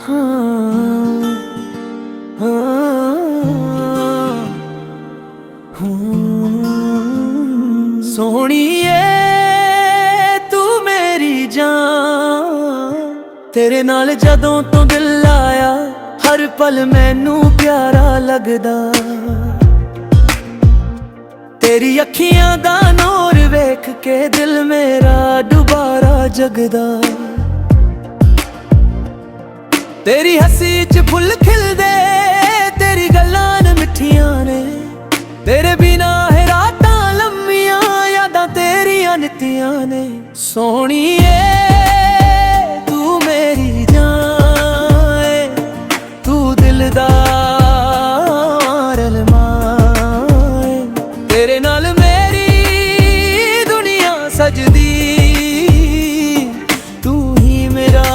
हाँ, हाँ, सोहणीए तू मेरी जान, तेरे नाल जदों तो दिल लाया हर पल मैनू प्यारा लगदा। तेरी अखियां दा नूर वेख के दिल मेरा दुबारा जगदा। तेरी हसी च फुल खिलदे, तेरी गल्लां मिठियां ने, तेरे बिना है रातां लम्मियां यादां तेरियां नित्तियां ने। सोहणीए तू मेरी जान, तू दिल दा अरमान, तेरे नाल मेरी दुनिया सजदी। तू ही मेरा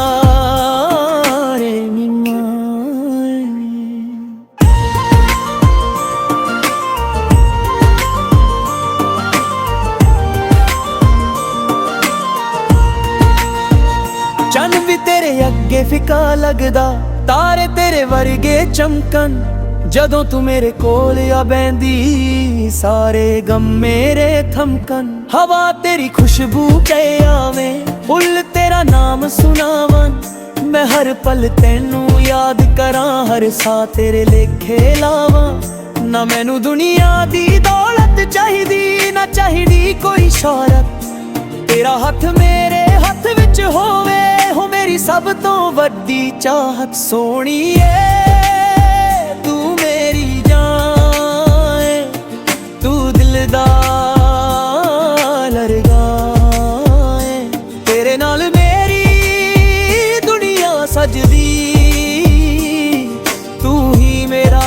चन्न भी तेरे अगे फिका लगदा, तारे तेरे वर्गे चमकन जदों तू मेरे कोल आ बैंदी, सारे गम मेरे थमकन। हवा तेरी खुशबू के आवे, फुल तेरा नाम सुनावन, मैं हर पल तेनू याद करां, हर सा तेरे लेखे लावां। ना मैनू दुनिया दी दौलत चाहिदी, ना चाहिदी कोई शौहरत, तेरा हथ मेरे हथ विच होवे हो मेरी सब तो वड्डी चाहत। सोहणीए तू मेरी जान, तू दिल दा लरगाए, तेरे नाल मेरी दुनिया सजदी। तू ही मेरा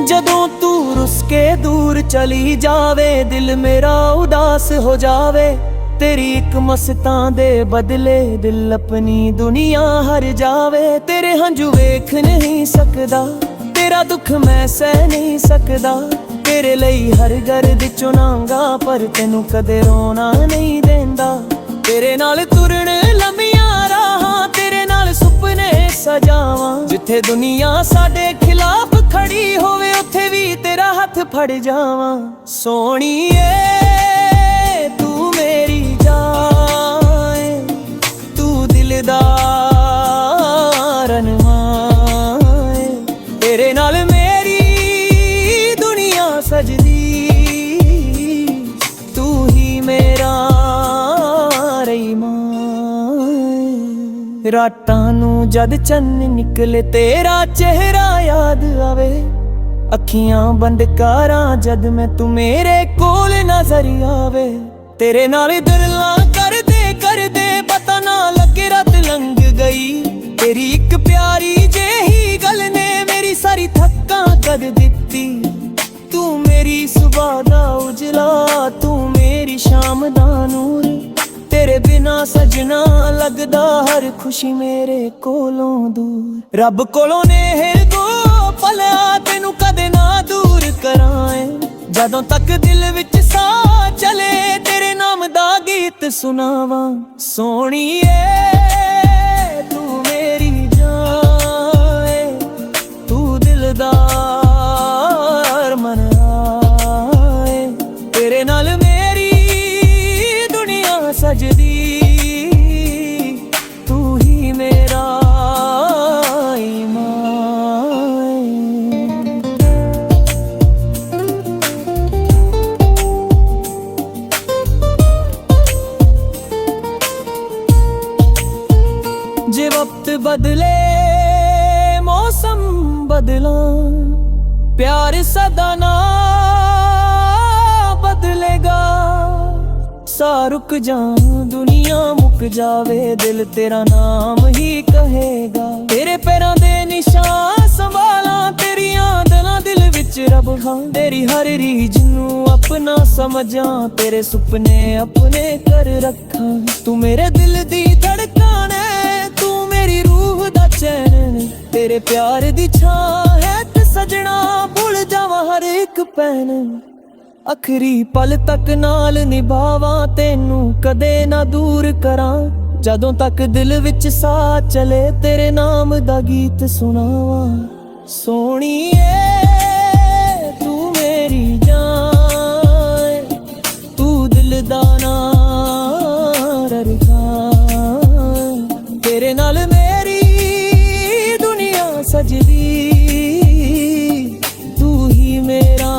जदों तू रुस के दूर चली जावे, दिल मेरा उदास हो जावे, तेरी एक मस्तां दे बदले दिल अपनी दुनिया हर जावे। तेरे हंझू वेख नहीं सकदा, तेरा दुख मैं सह नहीं सकदा, तेरे ਲਈ हर गर्द चुनांगा पर तेनू कदे रोना नहीं देंदा। तेरे नाल तुरन लम्मियां राहां, तेरे नाल सुपने सजावां, जिथे दुनिया साडे खिलाफ खड़ी होवे उत्थे भी तेरा हथ फड़ जावां। सोहणीए तू मेरी जान, तू दिल दा अरमान, तेरे नाल मेरी दुनिया सजदी। तू ही मेरा रहमान। रातां नू जद चन्न निकले तेरा चेहरा याद आवे, अखियां बंद करां जद मैं तू मेरे कोल नजर आवे। तेरे नाल गल्लां करदे करदे पता ना लगे रात लंघ गई, तेरी एक प्यारी जेही गल ने मेरी सारी थक्कां कर दित्ती। तू मेरी सुबह दा उजला, तू मेरी शाम दा नूर, तेरे बिना सजना लगदा हर खुशी मेरे कोलों दूर। रब कोलों नेह दो पला तेनू कदे ना दूर कराए, जदों तक दिल विच साह चले तेरे नाम दा गीत सुनावां। सोहणीए तू मेरी जान, तू दिल दा अरमान, तेरे नाल मेरी दुनिया सजदी। तू ही मेरा जे वक्त बदले मौसम बदला, प्यार सदा ना बदलेगा। सा रुक जा दुनिया मुक जावे, दिल तेरा नाम ही कहेगा। तेरे पैरां दे निशान संभाला, तेरियां दलां दिल विच रब हां, तेरी हर रीझ नू अपना समझां, तेरे सुपने अपने कर रखां। तू मेरे दिल दी धड़कन है, तू मेरी रूह दा चैन, तेरे तेरे प्यार दी छां है ते सजना भुल जावा हर एक पैन आखिरी पल तक नाल निभावा तेनू कदे ना दूर करां जदों तक दिल विच साह चले तेरे नाम दा गीत सुनावा सोहणीए तू मेरी जान तू दिल दा नार तेरे नाल मेरी दुनिया सजदी तू ही मेरा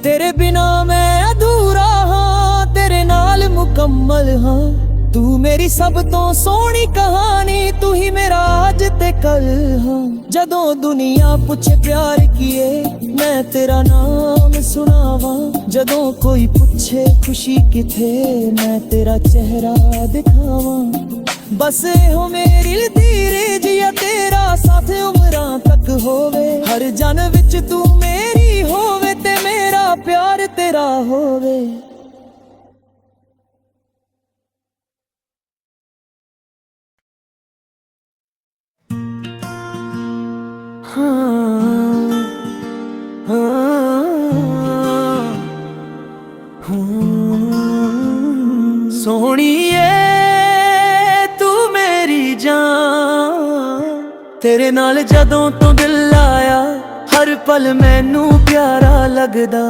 तेरे बिना मैं अधूरा हाँ तेरे नाल मुकम्मल हाँ तू मेरी सब तो सोहनी कहानी तू ही मेरा आज ते कल हाँ जदों दुनिया पूछे प्यार किए मैं तेरा नाम सुनावा जदों कोई पूछे खुशी किथे मैं तेरा चेहरा दिखावा बस हो मेरी धीरे जिया तेरा साथ उमरां तक होवे हर जन विच तू मेरी होवे ते मेरा प्यार तेरा होवे सोहणीए तू मेरी जान तेरे नाल जदों तो दिल आया हर पल मैनू प्यारा लगदा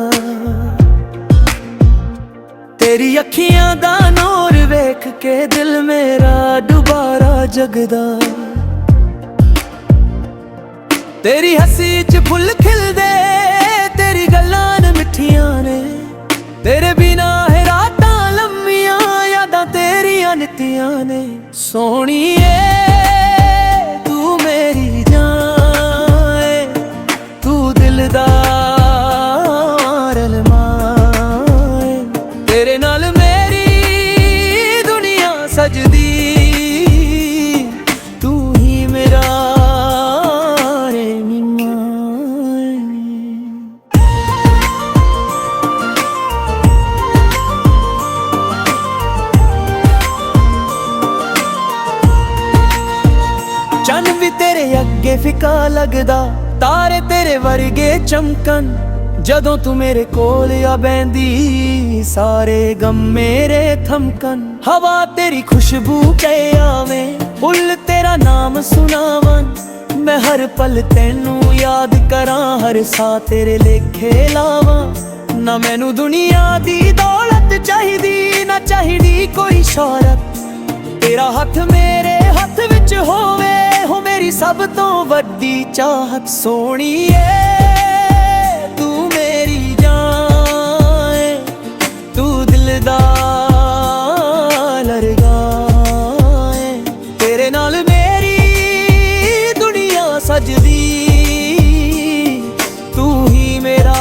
तेरी अखियां दा नूर वेख के दिल मेरा दुबारा जगदा तेरी हसी च फुल खिलदे तेरी गल्लां मिठियां ने तेरे बिना है रातां लम्मियां यादां तेरियां नित्तियां ने सोहणीए तू मेरी जान तू दिल दा अरमान तेरे नाल मेरी दुनिया सजदी तू ही मेरा चन भी तेरे अगे फिका लगदा तारे तेरे वर्गे चमकन जदों तू मेरे कोल आ बैंदी सारे गम मेरे थमकन हवा तेरी खुशबू के आवे फुल तेरा नाम सुनावन मैं हर पल तेनू याद करां हर सा तेरे लेखे लावां ना मैनू दुनिया दी दौलत चाहिदी ना चाहिदी कोई शौहरत तेरा हथ मेरे हथ विच होवे हो मेरी सब तो वड्डी चाहत सोहणीए तू मेरी जान तू दिल दा लरगाए तेरे नाल मेरी दुनिया सजदी तू ही मेरा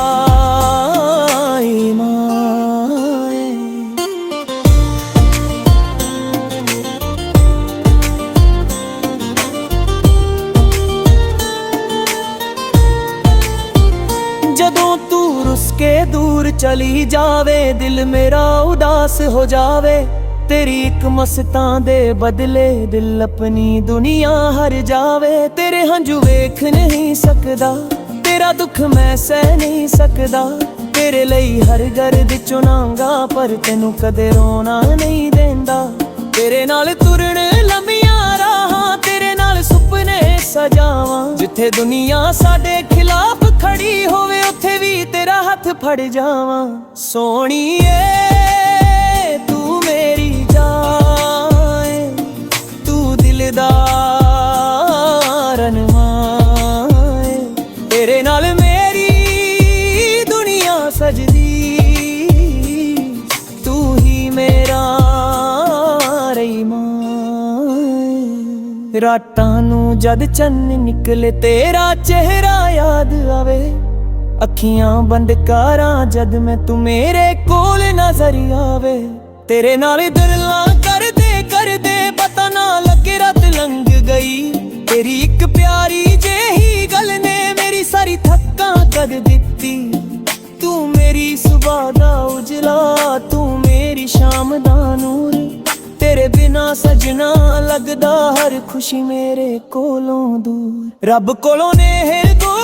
जदों तू रुस के दूर चली जावे दिल मेरा उदास हो जावे तेरी एक मस्तां दे बदले दिल अपनी दुनिया हर जावे तेरे हंझू वेख नहीं सकदा तेरा दुख मैं सह नहीं सकदा तेरे लई हर गर्द चुनांगा पर तेनू कदे रोना नहीं देंदा तेरे नाल तुरन लम्मियां राहां तेरे नाल सुपने सजावां जिथे दुनिया साडे खिलाफ खड़ी होवे उत्थे भी तेरा हथ फड़ जावां सोहणीए तू मेरी जान तू दिल दा अरमान तेरे नाल मेरी दुनिया सजदी तू ही मेरा रहीमान रातां नू जद चन्न निकले तेरा चेहरा याद आवे अखियां बंद करां जद मैं तू मेरे कोल नजर आवे तेरे नाल गल्लां करदे करदे पता ना लगे रात लंघ गई तेरी एक प्यारी जेही गल ने जग दिती। तू मेरी सुबह दा उजला, तू मेरी शाम दा नूर। तेरे बिना सजना लगदा हर खुशी मेरे कोलों दूर। रब कोलों नेह दो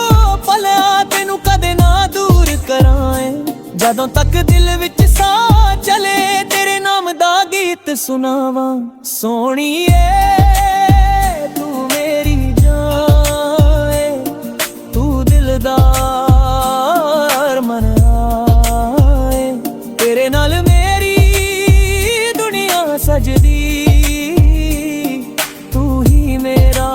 भला तेनू कदे ना दूर कराए। जदों तक दिल विच साह चले तेरे नाम दा गीत सुनावा। सोहणीए तू मेरी जान ए, तू दिलदार मन आए। तेरे नाल मेरी दुनिया सजदी, तू ही मेरा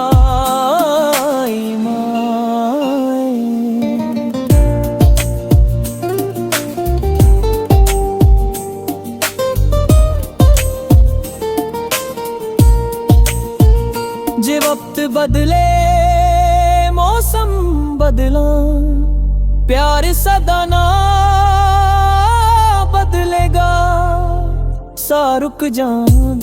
जे वक्त बदले मौसम बदला, प्यार सदा ना बदलेगा। सा रुक जा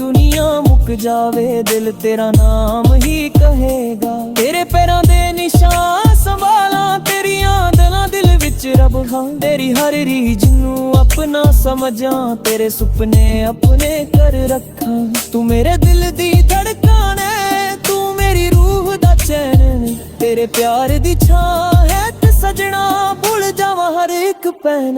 दुनिया मुक जावे, दिल तेरा नाम ही कहेगा। तेरे पैरां दे निशान संभाला, तेरियां दलां दिल विच रब हां। तेरी हर रीज नू अपना समझां, तेरे सुपने अपने कर रखा। तू मेरे दिल दी धड़कन है, तू मेरी रूह दा चैन। तेरे प्यार दी छां है ते सजना भुल जावां हर एक पैन।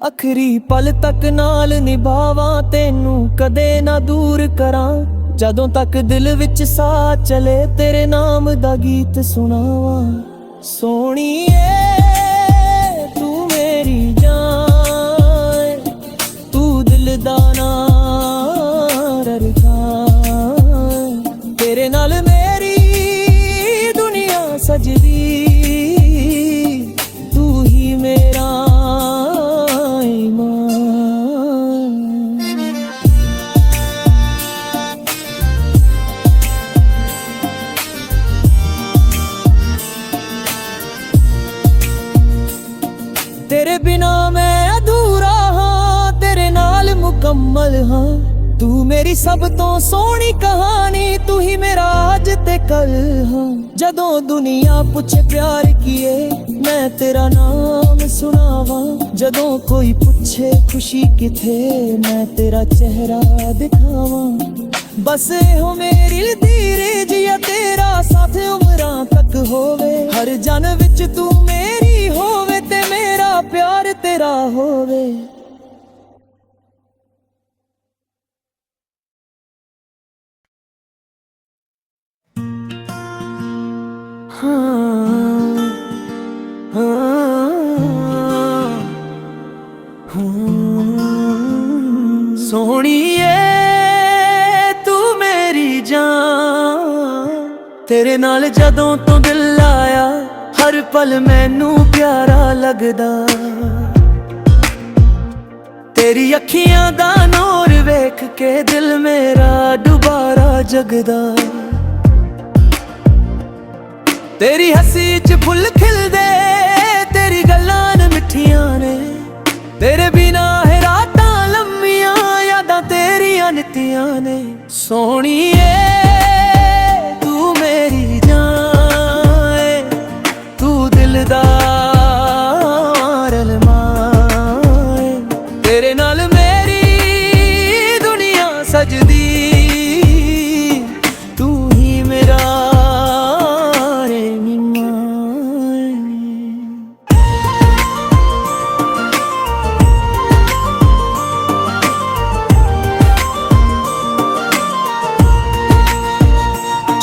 आखिरी पल तक नाल निभावां, तेनू कदे ना दूर करां। जदों तक दिल विच साह चले तेरे नाम दा गीत सुनावां। सोहणीए तू मेरी जान, तू दिल दा नार रखां। तेरे नाल मेरी दुनिया सजदी, तू ही मेरा तेरे बिना मैं अधूरा हाँ, तेरे नाल मुकम्मल हाँ। तू मेरी सब तो सोहनी कहानी, तू ही मेरा आज ते कल हाँ। जदों दुनिया पूछे प्यार किए मैं तेरा नाम सुनावा। जदों कोई पूछे खुशी किथे मैं तेरा चेहरा दिखावा। बस हो मेरी धीरे जिया तेरा साथ उमरां तक होवे। हर जन विच तू मेरी होवे ते मेरा प्यार तेरा होवे। सोहणीए तू मेरी जान, तेरे नाल जदों तो दिल आया हर पल मैनू प्यारा लगदा। तेरी अखियां दा नूर वेख के दिल मेरा दुबारा जगदा। तेरी हसी च फुल खिलदे, तेरी गल्लां न मिठियां ने। तेरे बिना है रातां लम्मियां, यादां तेरियां नित्तियां ने। सोहणीए तू मेरी जान, तू दिलदार अरमान। तेरे नाल मेरी दुनिया सजदी, तू ही मेरा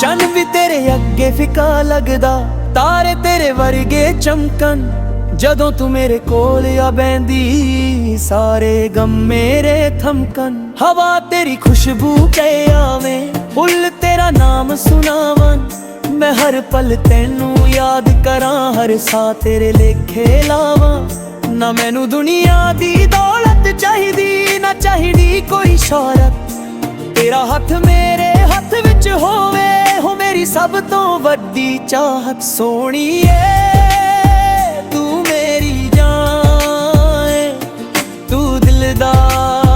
चन भी तेरे अगे फिका लगदा, तारे तेरे वर्गे चमकन। जदों तू मेरे कोल आ बैंदी सारे गम मेरे थमकन। हवा तेरी खुशबू पे आवे, फुल तेरा नाम सुनावन। मैं हर पल तेनू याद करां, हर सा तेरे लेखे लावां। ना मैनू दुनिया दी दौलत चाहिदी, ना चाहिदी कोई शौहरत। तेरा हथ मेरे हथ विच होवे, हो मेरी सब तो वड्डी चाहत। सोहणीए तू मेरी जान, तू दिलदार